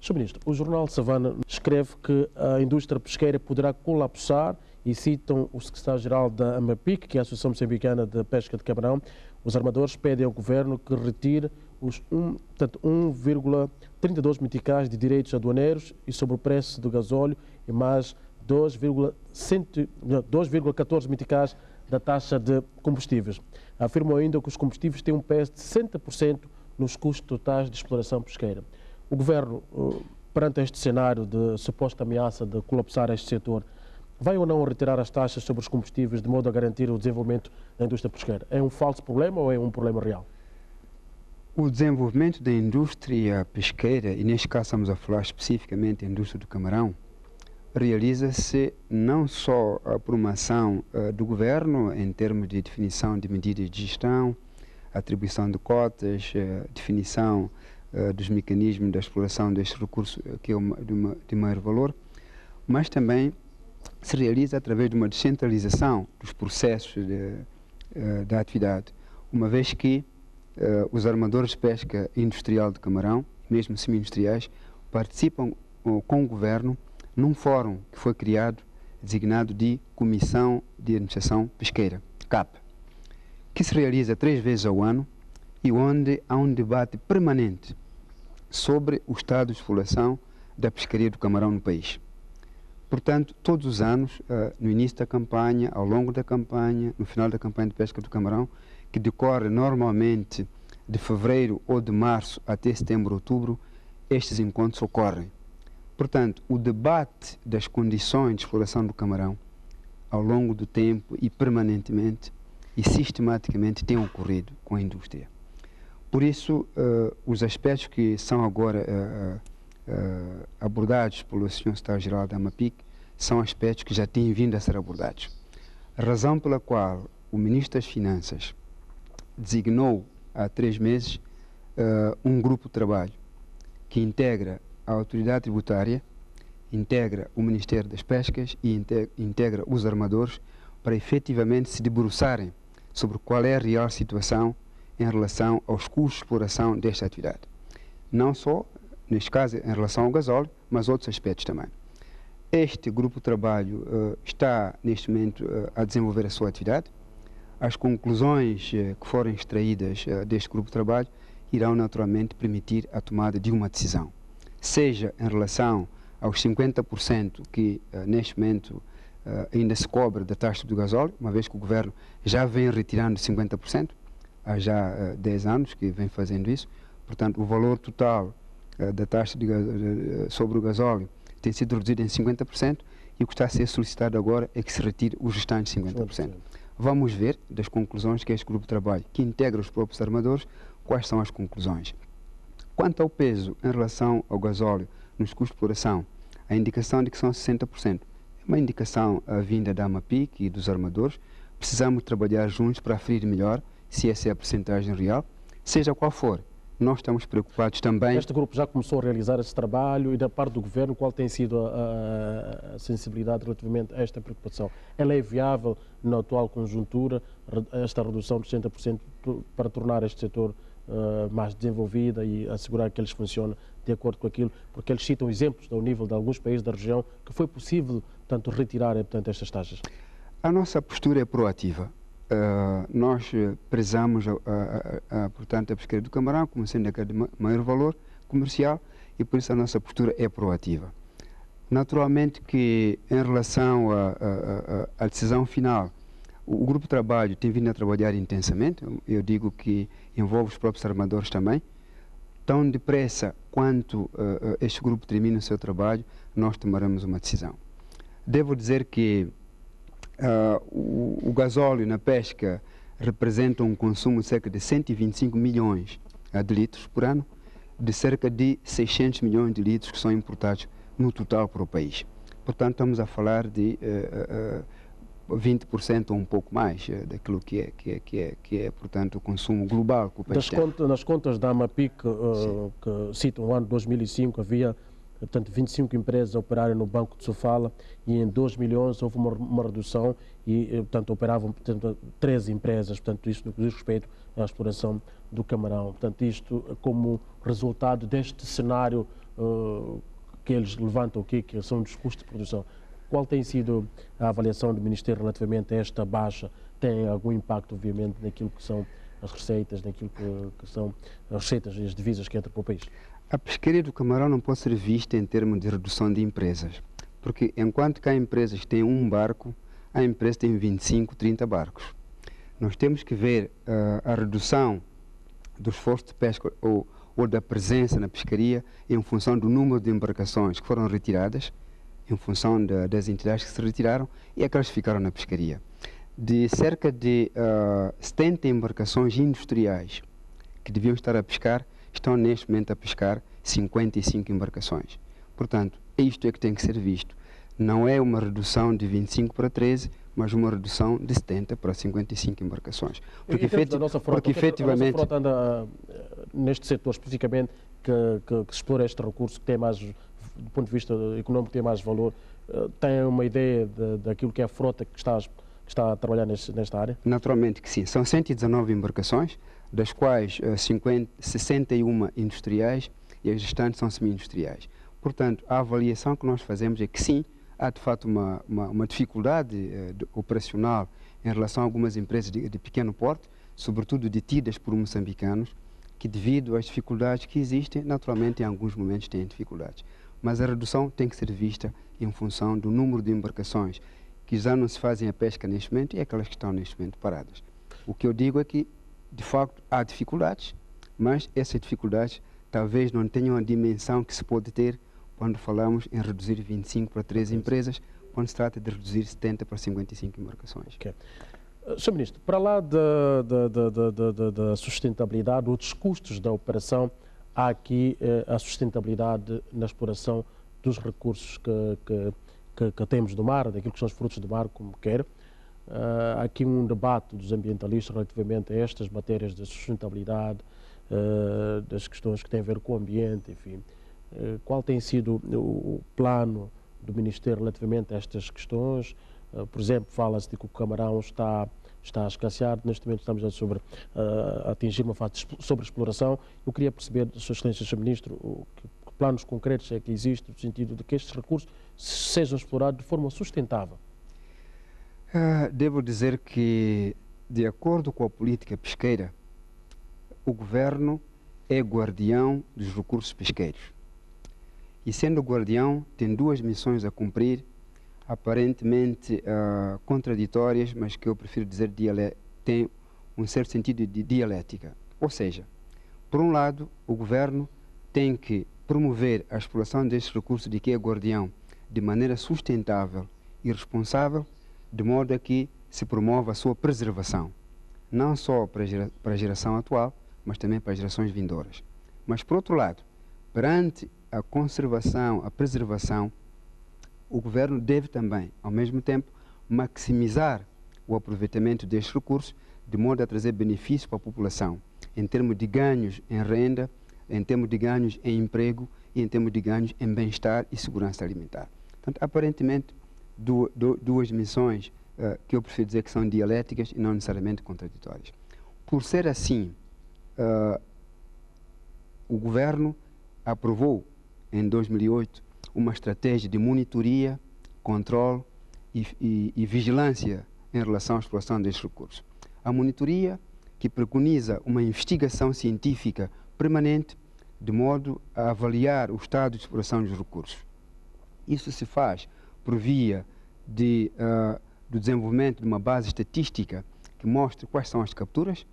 Sr. Ministro, o jornal Savana escreve que a indústria pesqueira poderá colapsar e citam o secretário-geral da AMAPIC, que é a Associação Moçambicana de Pesca de Camarão. Os armadores pedem ao governo que retire os 1,32 meticais de direitos aduaneiros e sobre o preço do gasóleo e mais 2,14 meticais da taxa de combustíveis. Afirmam ainda que os combustíveis têm um peso de 60% nos custos totais de exploração pesqueira. O governo, perante este cenário de suposta ameaça de colapsar este setor, vai ou não retirar as taxas sobre os combustíveis de modo a garantir o desenvolvimento da indústria pesqueira? É um falso problema ou é um problema real? O desenvolvimento da indústria pesqueira, e neste caso estamos a falar especificamente da indústria do camarão, realiza-se não só por uma ação do governo em termos de definição de medidas de gestão, atribuição de cotas, definição dos mecanismos da exploração deste recurso que é de maior valor, mas também se realiza através de uma descentralização dos processos da atividade, uma vez que os armadores de pesca industrial de camarão, mesmo semi-industriais, participam com o governo num fórum que foi criado, designado de Comissão de Administração Pesqueira, CAP, que se realiza 3 vezes ao ano e onde há um debate permanente sobre o estado de exploração da pescaria do camarão no país. Portanto, todos os anos, no início da campanha, ao longo da campanha, no final da campanha de pesca do camarão, que decorre normalmente de fevereiro ou de março até setembro, outubro, estes encontros ocorrem. Portanto, o debate das condições de exploração do camarão, ao longo do tempo e permanentemente e sistematicamente, tem ocorrido com a indústria. Por isso, os aspectos que são agora abordados pelo Sr. Secretário-Geral da AMAPIC são aspectos que já têm vindo a ser abordados. A razão pela qual o Ministro das Finanças designou há 3 meses um grupo de trabalho que integra a autoridade tributária, integra o Ministério das Pescas e integra os armadores para efetivamente se debruçarem sobre qual é a real situação em relação aos custos de exploração desta atividade. Não só, neste caso, em relação ao gasóleo, mas outros aspectos também. Este grupo de trabalho está, neste momento, a desenvolver a sua atividade. As conclusões que forem extraídas deste grupo de trabalho irão, naturalmente, permitir a tomada de uma decisão, seja em relação aos 50% que, neste momento, ainda se cobra da taxa do gasóleo, uma vez que o governo já vem retirando 50%, há já 10 anos que vem fazendo isso. Portanto, o valor total da taxa sobre o gasóleo tem sido reduzido em 50% e o que está a ser solicitado agora é que se retire os restantes 50%. Vamos ver das conclusões que este grupo de trabalho, que integra os próprios armadores, quais são as conclusões. Quanto ao peso em relação ao gasóleo nos custos de exploração, a indicação de que são 60%. É uma indicação vinda da AMAPIC e dos armadores. Precisamos trabalhar juntos para aferir melhor se essa é a percentagem real, seja qual for. Nós estamos preocupados também... Este grupo já começou a realizar esse trabalho e da parte do governo, qual tem sido a sensibilidade relativamente a esta preocupação? Ela é viável na atual conjuntura, esta redução de 60% para tornar este setor mais desenvolvido e assegurar que eles funcionam de acordo com aquilo? Porque eles citam exemplos ao nível de alguns países da região que foi possível, tanto retirar estas taxas. A nossa postura é proativa. Nós prezamos portanto, a pesqueira do camarão como sendo aquele de maior valor comercial e por isso a nossa postura é proativa. Naturalmente que em relação à decisão final, o grupo de trabalho tem vindo a trabalhar intensamente, eu digo que envolve os próprios armadores também. Tão depressa quanto este grupo termina o seu trabalho, nós tomaremos uma decisão. Devo dizer que o gasóleo na pesca representa um consumo de cerca de 125 milhões de litros por ano, de cerca de 600 milhões de litros que são importados no total para o país. Portanto, estamos a falar de 20% ou um pouco mais daquilo que é, portanto, o consumo global que o país tem. Nas contas da AMAPIC, que citam o ano 2005, havia, portanto, 25 empresas a operarem no Banco de Sofala e em 2011 houve uma redução e, portanto, operavam 13 empresas, portanto, isto no que diz respeito à exploração do camarão. Portanto, isto como resultado deste cenário que eles levantam aqui, que são dos custos de produção. Qual tem sido a avaliação do Ministério relativamente a esta baixa? Tem algum impacto, obviamente, naquilo que são as receitas, naquilo que são as receitas e as divisas que entram para o país? A pescaria do camarão não pode ser vista em termos de redução de empresas, porque enquanto que há empresas que têm um barco, há empresas que têm 25, 30 barcos. Nós temos que ver a redução do esforço de pesca ou da presença na pescaria em função do número de embarcações que foram retiradas, em função das entidades que se retiraram e aquelas que ficaram na pescaria. De cerca de 70 embarcações industriais que deviam estar a pescar, estão neste momento a pescar 55 embarcações. Portanto, isto é que tem que ser visto. Não é uma redução de 25 para 13, mas uma redução de 70 para 55 embarcações. Porque, efetivamente... A nossa frota anda neste setor especificamente que se explora este recurso, que tem mais, do ponto de vista econômico, tem mais valor. Tem uma ideia daquilo que é a frota que está a trabalhar nesta área? Naturalmente que sim. São 119 embarcações, das quais 61 industriais e as restantes são semi-industriais. Portanto, a avaliação que nós fazemos é que sim, há de fato uma dificuldade operacional em relação a algumas empresas de pequeno porte, sobretudo detidas por moçambicanos, que devido às dificuldades que existem, naturalmente em alguns momentos têm dificuldades. Mas a redução tem que ser vista em função do número de embarcações que já não se fazem a pesca neste momento e aquelas que estão neste momento paradas. O que eu digo é que, de facto, há dificuldades, mas essas dificuldades talvez não tenham a dimensão que se pode ter quando falamos em reduzir 25 para 13 empresas, quando se trata de reduzir 70 para 55 embarcações. Okay. Sr. Ministro, para lá da sustentabilidade ou dos custos da operação, há aqui a sustentabilidade na exploração dos recursos que temos do mar, daquilo que são os frutos do mar, como quer. Há aqui um debate dos ambientalistas relativamente a estas matérias de sustentabilidade, das questões que têm a ver com o ambiente, enfim. Qual tem sido o plano do Ministério relativamente a estas questões? Por exemplo, fala-se de que o camarão está a escassear, neste momento estamos a atingir uma fase de sobreexploração. Eu queria perceber, Sua Excelência, Sr. Ministro, que planos concretos é que existem no sentido de que estes recursos sejam explorados de forma sustentável. Devo dizer que, de acordo com a política pesqueira, o Governo é guardião dos recursos pesqueiros. E sendo guardião, tem duas missões a cumprir, aparentemente contraditórias, mas que eu prefiro dizer tem um certo sentido de dialética. Ou seja, por um lado, o Governo tem que promover a exploração destes recursos de que é guardião de maneira sustentável e responsável, de modo a que se promova a sua preservação, não só para a geração atual, mas também para as gerações vindouras. Mas, por outro lado, perante a conservação, a preservação, o Governo deve também, ao mesmo tempo, maximizar o aproveitamento destes recursos, de modo a trazer benefícios para a população, em termos de ganhos em renda, em termos de ganhos em emprego e em termos de ganhos em bem-estar e segurança alimentar. Portanto, aparentemente, duas missões que eu prefiro dizer que são dialéticas e não necessariamente contraditórias. Por ser assim, o Governo aprovou, em 2008, uma estratégia de monitoria, controle e vigilância em relação à exploração destes recursos. A monitoria que preconiza uma investigação científica permanente de modo a avaliar o estado de exploração dos recursos. Isso se faz por via do desenvolvimento de uma base estatística que mostre quais são as capturas,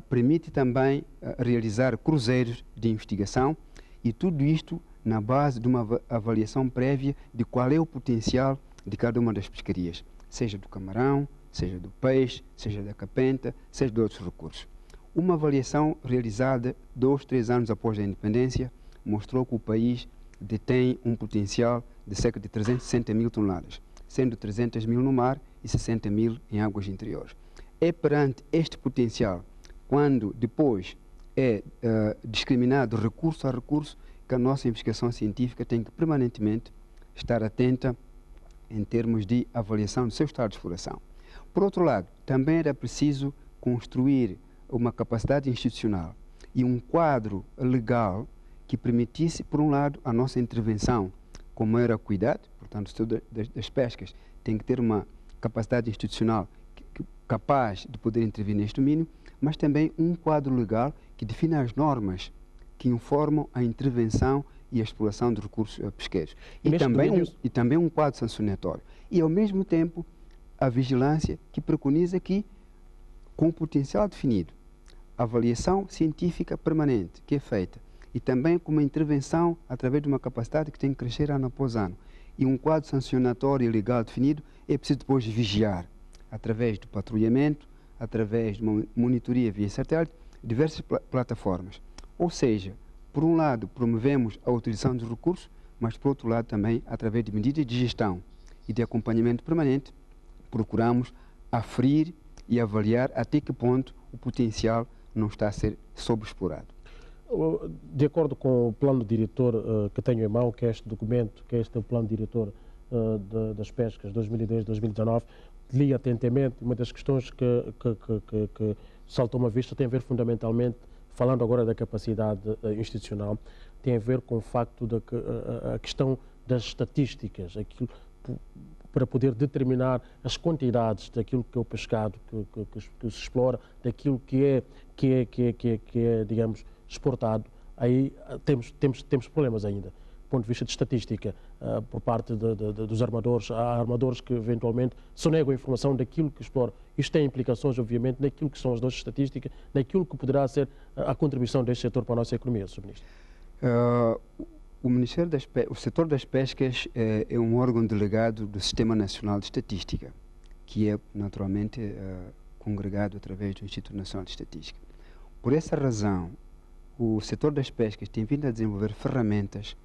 permite também realizar cruzeiros de investigação e tudo isto na base de uma avaliação prévia de qual é o potencial de cada uma das pescarias, seja do camarão, seja do peixe, seja da capenta, seja de outros recursos. Uma avaliação realizada 2, 3 anos após a independência mostrou que o país detém um potencial de cerca de 360 mil toneladas, sendo 300 mil no mar e 60 mil em águas interiores. É perante este potencial, quando depois é discriminado recurso a recurso, que a nossa investigação científica tem que permanentemente estar atenta em termos de avaliação do seu estado de exploração. Por outro lado, também era preciso construir uma capacidade institucional e um quadro legal que permitisse, por um lado, a nossa intervenção com maior cuidado, portanto, o setor das pescas tem que ter uma capacidade institucional capaz de poder intervir neste domínio, mas também um quadro legal que defina as normas que informam a intervenção e a exploração de recursos pesqueiros. E também um quadro sancionatório. E, ao mesmo tempo, a vigilância que preconiza que, com o potencial definido, a avaliação científica permanente que é feita e também com uma intervenção através de uma capacidade que tem que crescer ano após ano e um quadro sancionatório e legal definido, é preciso depois vigiar através do patrulhamento, através de uma monitoria via satélite, diversas plataformas. Ou seja, por um lado, promovemos a utilização dos recursos, mas, por outro lado, também, através de medidas de gestão e de acompanhamento permanente, procuramos aferir e avaliar até que ponto o potencial não está a ser sobreexplorado. De acordo com o plano diretor que tenho em mão, que é este documento, que é este plano diretor das pescas 2010-2019, li atentamente. Uma das questões que saltou-me à vista tem a ver fundamentalmente, falando agora da capacidade institucional, tem a ver com o facto de que a questão das estatísticas, aquilo para poder determinar as quantidades daquilo que é o pescado que se explora, daquilo que é, digamos, exportado. Aí temos problemas ainda. Do ponto de vista de estatística, por parte dos armadores, há armadores que eventualmente sonegam a informação daquilo que exploram. Isto tem implicações, obviamente, naquilo que são as nossas estatísticas, naquilo que poderá ser a contribuição deste setor para a nossa economia, Sr. Ministro. O setor das pescas é um órgão delegado do Sistema Nacional de Estatística, que é naturalmente congregado através do Instituto Nacional de Estatística. Por essa razão, o setor das pescas tem vindo a desenvolver ferramentas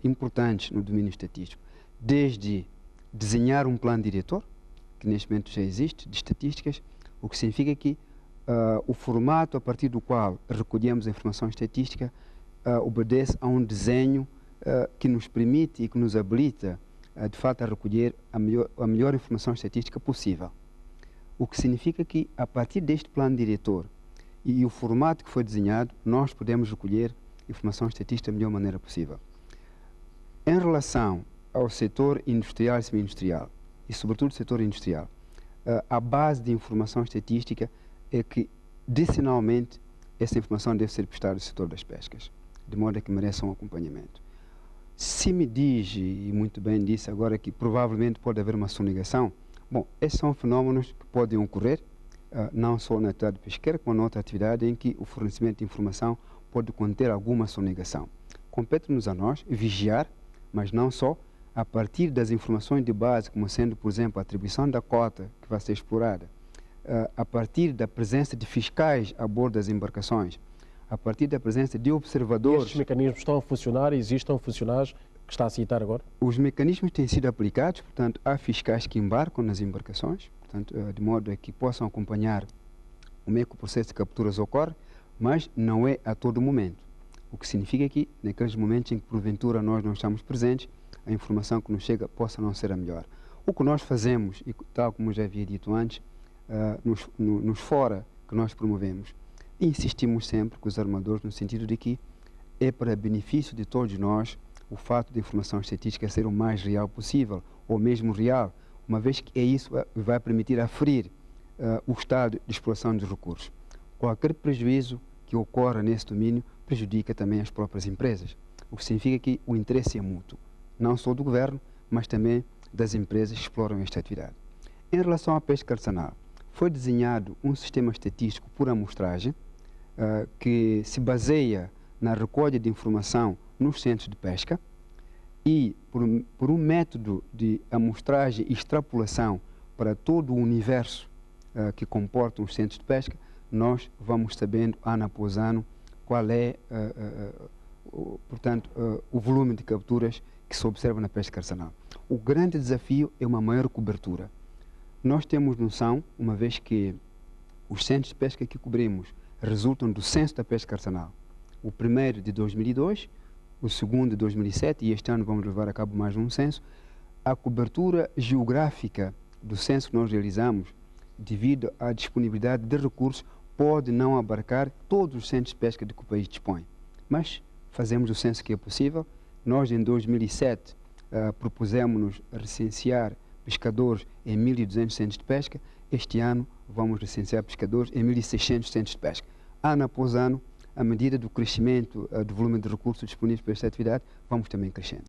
importantes no domínio estatístico, desde desenhar um plano diretor, que neste momento já existe, de estatísticas, o que significa que o formato a partir do qual recolhemos a informação estatística obedece a um desenho que nos permite e que nos habilita, de fato, a recolher a melhor informação estatística possível. O que significa que, a partir deste plano diretor e o formato que foi desenhado, nós podemos recolher informação estatística da melhor maneira possível. Em relação ao setor industrial e semi-industrial, e sobretudo o setor industrial, a base de informação estatística é que, adicionalmente, essa informação deve ser prestada ao setor das pescas, de modo a que mereça um acompanhamento. Se me diz, e muito bem disse agora, que provavelmente pode haver uma sonegação, bom, esses são fenómenos que podem ocorrer, não só na atividade pesqueira, como na outra atividade em que o fornecimento de informação pode conter alguma sonegação. Compete-nos a nós vigiar, mas não só, a partir das informações de base, como sendo, por exemplo, a atribuição da cota que vai ser explorada, a partir da presença de fiscais a bordo das embarcações, a partir da presença de observadores. Estes mecanismos estão a funcionar? Existem funcionários que está a citar agora? Os mecanismos têm sido aplicados, portanto, há fiscais que embarcam nas embarcações, portanto, de modo a que possam acompanhar como é que o processo de capturas ocorre, mas não é a todo momento. O que significa que, naqueles momentos em que porventura nós não estamos presentes, a informação que nos chega possa não ser a melhor. O que nós fazemos, e tal como já havia dito antes, nos fora que nós promovemos, insistimos sempre com os armadores no sentido de que é para benefício de todos nós o fato de informação estatística ser o mais real possível, ou mesmo real, uma vez que isso vai permitir aferir o estado de exploração dos recursos. Qualquer prejuízo que ocorra nesse domínio prejudica também as próprias empresas, o que significa que o interesse é mútuo, não só do governo, mas também das empresas que exploram esta atividade. Em relação à pesca artesanal, foi desenhado um sistema estatístico por amostragem que se baseia na recolha de informação nos centros de pesca e, por um método de amostragem e extrapolação para todo o universo que comporta os centros de pesca, nós vamos sabendo ano após ano qual é, portanto, o volume de capturas que se observa na pesca artesanal. O grande desafio é uma maior cobertura. Nós temos noção, uma vez que os centros de pesca que cobrimos resultam do censo da pesca artesanal. O primeiro de 2002, o segundo de 2007, e este ano vamos levar a cabo mais um censo. A cobertura geográfica do censo que nós realizamos, devido à disponibilidade de recursos, pode não abarcar todos os centros de pesca de que o país dispõe. Mas fazemos o censo que é possível. Nós, em 2007, propusemos-nos recensear pescadores em 1.200 centros de pesca. Este ano vamos recensear pescadores em 1.600 centros de pesca. Ano após ano, à medida do crescimento do volume de recursos disponíveis para esta atividade, vamos também crescendo.